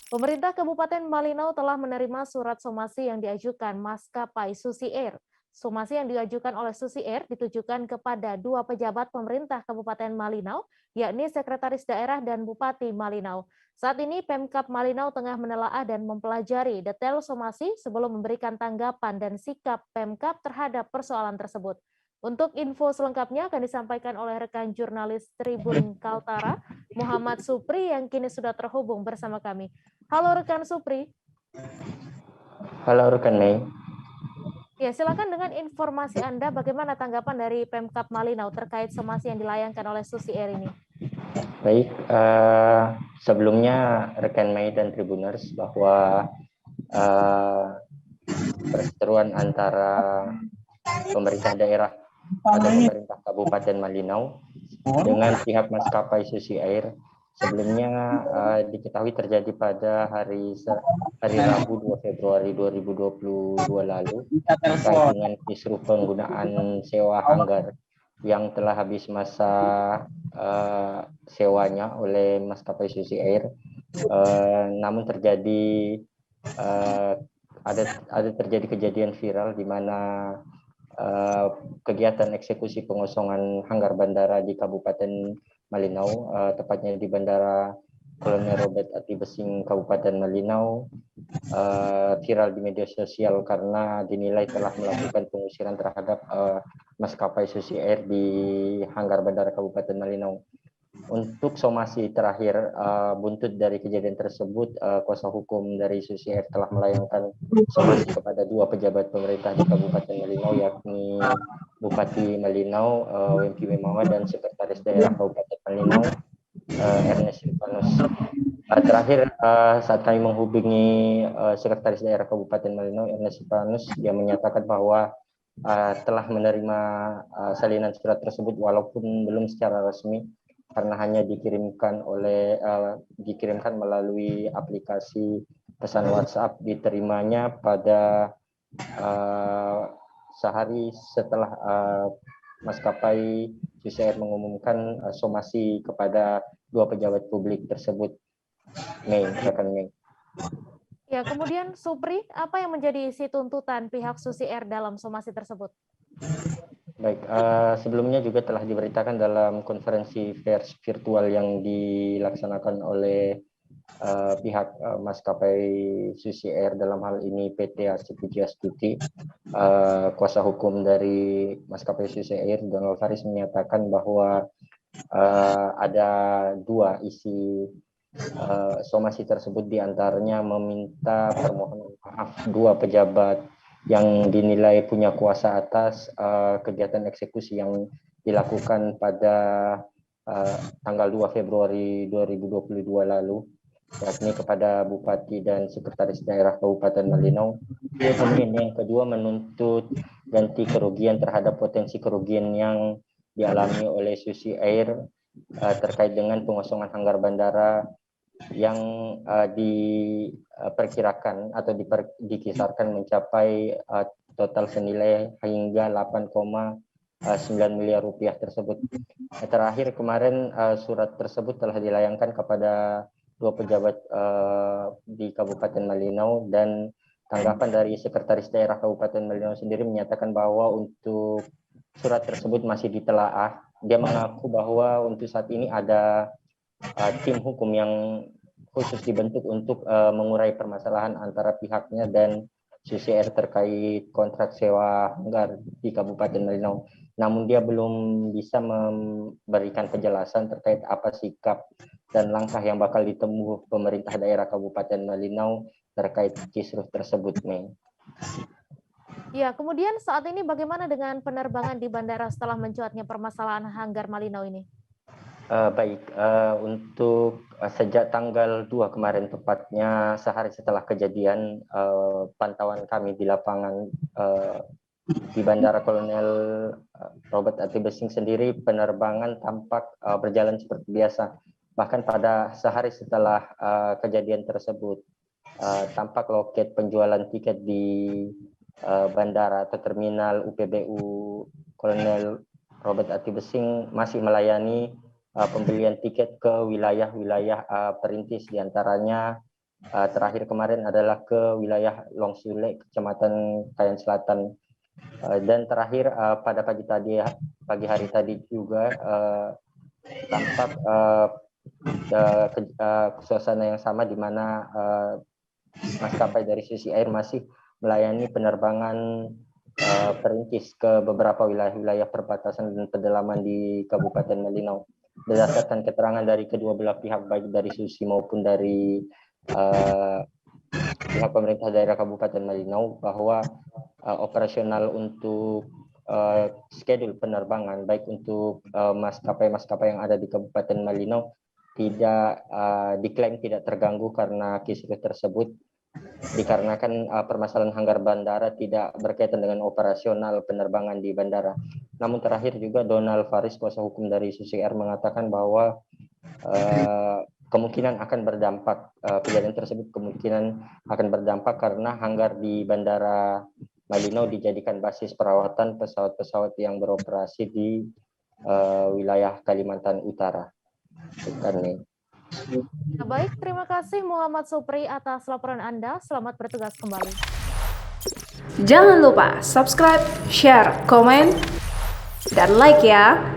Pemerintah Kabupaten Malinau telah menerima surat somasi yang diajukan maskapai Susi Air. Somasi yang diajukan oleh Susi Air ditujukan kepada dua pejabat pemerintah Kabupaten Malinau, yakni Sekretaris Daerah dan Bupati Malinau. Saat ini Pemkab Malinau tengah menelaah dan mempelajari detail somasi sebelum memberikan tanggapan dan sikap Pemkab terhadap persoalan tersebut. Untuk info selengkapnya akan disampaikan oleh rekan jurnalis Tribun Kaltara, Muhammad Supri yang kini sudah terhubung bersama kami. Halo rekan Supri. Halo rekan Mei. Ya, silakan dengan informasi Anda bagaimana tanggapan dari Pemkab Malinau terkait somasi yang dilayangkan oleh Susi Air ini. Baik, sebelumnya rekan Mei dan Tribuners bahwa perseteruan antara pemerintah daerah atau pemerintah Kabupaten Malinau dengan pihak maskapai Susi Air sebelumnya diketahui terjadi pada hari Rabu 2 Februari 2022 lalu terkait dengan kisruh penggunaan sewa hanggar yang telah habis masa sewanya oleh maskapai Susi Air. Namun terjadi ada terjadi kejadian viral di mana kegiatan eksekusi pengosongan hanggar bandara di Kabupaten Malinau, tepatnya di Bandara Kolonel Robert Atibesing Kabupaten Malinau, viral di media sosial karena dinilai telah melakukan pengusiran terhadap maskapai Susi Air di hanggar bandara Kabupaten Malinau. Untuk somasi terakhir buntut dari kejadian tersebut, kuasa hukum dari Susi Air telah melayangkan somasi kepada dua pejabat pemerintah di Kabupaten Malinau, yakni Bupati Malinau Wempi Memawa dan Sekretaris Daerah Kabupaten Malinau Ernest Silvanus. Terakhir saat kami menghubungi Sekretaris Daerah Kabupaten Malinau Ernest Silvanus, dia menyatakan bahwa telah menerima salinan surat tersebut walaupun belum secara resmi, karena hanya dikirimkan melalui aplikasi pesan WhatsApp. Diterimanya pada sehari setelah maskapai Susi Air mengumumkan somasi kepada dua pejabat publik tersebut. Rekan Mei. Ya, kemudian Supri, apa yang menjadi isi tuntutan pihak Susi Air dalam somasi tersebut? Baik, sebelumnya juga telah diberitakan dalam konferensi pers virtual yang dilaksanakan oleh pihak maskapai Susi Air, dalam hal ini PT Asih Pujiastuti, kuasa hukum dari maskapai Susi Air Donald Faris menyatakan bahwa ada dua isi somasi tersebut, diantaranya meminta permohonan maaf dua pejabat yang dinilai punya kuasa atas kegiatan eksekusi yang dilakukan pada tanggal 2 Februari 2022 lalu, yakni kepada Bupati dan Sekretaris Daerah Kabupaten Malinau. Kemudian yang kedua menuntut ganti kerugian terhadap potensi kerugian yang dialami oleh Susi Air terkait dengan pengosongan hanggar bandara yang diperkirakan atau dikisarkan mencapai total senilai hingga 8,9 miliar rupiah tersebut. Terakhir kemarin surat tersebut telah dilayangkan kepada dua pejabat di Kabupaten Malinau, dan tanggapan dari Sekretaris Daerah Kabupaten Malinau sendiri menyatakan bahwa untuk surat tersebut masih ditelaah. Dia mengaku bahwa untuk saat ini ada tim hukum yang khusus dibentuk untuk mengurai permasalahan antara pihaknya dan Susi Air terkait kontrak sewa hanggar di Kabupaten Malinau. Namun dia belum bisa memberikan penjelasan terkait apa sikap dan langkah yang bakal ditempuh pemerintah daerah Kabupaten Malinau terkait kisruh tersebut, Mei. Ya, kemudian saat ini bagaimana dengan penerbangan di bandara setelah mencuatnya permasalahan hanggar Malinau ini? Baik, untuk sejak tanggal 2 kemarin, tepatnya sehari setelah kejadian, pantauan kami di lapangan di Bandara Kolonel Robert Atibesing sendiri, penerbangan tampak berjalan seperti biasa. Bahkan pada sehari setelah kejadian tersebut, tampak loket penjualan tiket di bandara atau terminal UPBU Kolonel Robert Atibesing masih melayani pembelian tiket ke wilayah-wilayah perintis, diantaranya terakhir kemarin adalah ke wilayah Long Sule, Kecamatan Kayan Selatan. Dan terakhir pada pagi hari tadi juga tampak suasana yang sama di mana maskapai dari Susi Air masih melayani penerbangan perintis ke beberapa wilayah-wilayah perbatasan dan pedalaman di Kabupaten Malinau. Berdasarkan keterangan dari kedua belah pihak, baik dari Susi maupun dari pihak pemerintah daerah Kabupaten Malinau, bahwa operasional untuk schedule penerbangan baik untuk maskapai-maskapai yang ada di Kabupaten Malinau tidak diklaim tidak terganggu karena kisruh tersebut, dikarenakan permasalahan hanggar bandara tidak berkaitan dengan operasional penerbangan di bandara. Namun terakhir juga Donald Faris, kuasa hukum dari Susi Air, mengatakan bahwa kemungkinan akan berdampak, kejadian tersebut kemungkinan akan berdampak karena hanggar di bandara Malinau dijadikan basis perawatan pesawat-pesawat yang beroperasi di wilayah Kalimantan Utara. Ya, baik, terima kasih Muhammad Supri atas laporan Anda. Selamat bertugas kembali. Jangan lupa subscribe, share, komen, dan like ya.